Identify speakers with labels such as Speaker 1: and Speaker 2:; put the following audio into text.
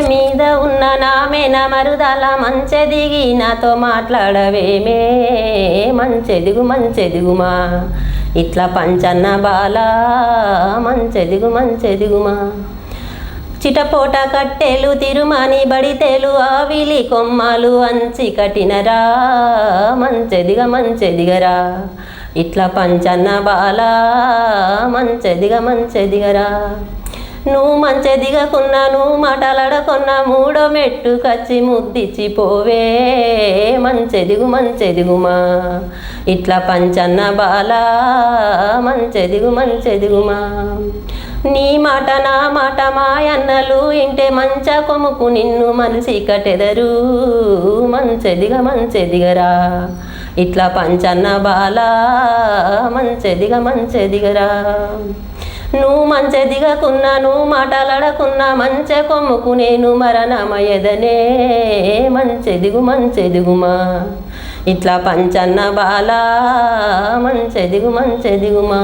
Speaker 1: మీద ఉన్న నామేన మరుదల మంచెదిగి నాతో మాట్లాడవేమే మంచెదిగుమా ఇట్లా పంచన్న బాల మంచెదిగుమా చిటపోట కట్టెలు తిరుమని బడితేలు ఆవిలి కొమ్మలు అంచి కట్టినరా మంచెదిగరా ఇట్లా పంచన్న బాల మంచెదిగరా నువ్వు మంచెదిగకున్నా నువ్వు మాటలాడకున్నా మూడో మెట్టు కచ్చి ముద్దిచ్చిపోవే మంచెదిగుమా ఇట్లా పంచన్న బాల మంచెదిగుమా నీ మాట నా మాట మాయన్నలు ఇంటే మంచ కొమ్ముకు నిన్ను మనిషి కటెదరు మంచెదిగరా ఇట్లా పంచన్న బాల మంచెదిగరా నువ్వు మంచెదిగకున్నా నువ్వు మాటలాడకున్నా మంచె కొమ్ముకు నేను మరణమయ్యదనే మంచెదిగుమా ఇట్లా పంచన్న బాల మంచెదిగుమా